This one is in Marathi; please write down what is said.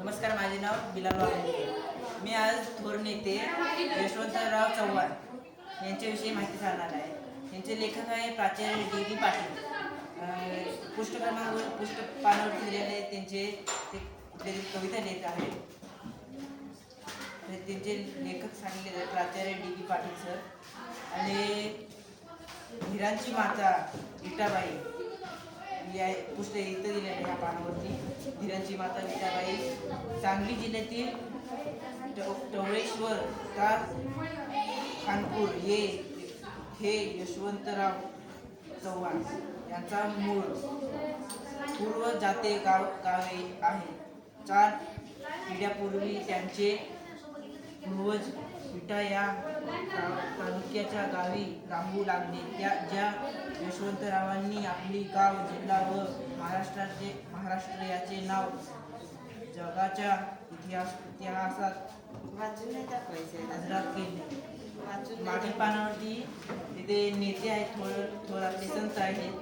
नमस्कार, माझे नाव बिलाल वाघ. मी आज थोर नेते यशवंतराव चव्हाण यांच्याविषयी माहिती सांगणार आहे. यांचे लेखक आहे प्राचार्य डी पाटील. पुष्ट पानावर दिलेले त्यांचे ते कविता लिहित आहेत. त्यांचे लेखक सांगितले प्राचार्य डी पाटील सर. आणि हिरांची माता विठाबाई या पुस्तक इथं दिलेलं आहे. ह्या पानावरती हिरांची माता विठाबाई सांगली जिल्ह्यातील टवळेश्वर खानपूर हे यशवंतराव चव्हाण यांचा मूळ पूर्व जाते गावे आहे. 4 पिढ्यापूर्वी त्यांचे पूर्वज विटा या तालुक्याच्या गावी राहू लागले. ज्या यशवंतरावांनी आपली गाव, जिल्हा व महाराष्ट्र याचे नाव जगाच्या इतिहासात हजरात केले. मागील पानावरती तिथे नेते आहेत, थोर आपले संत आहेत.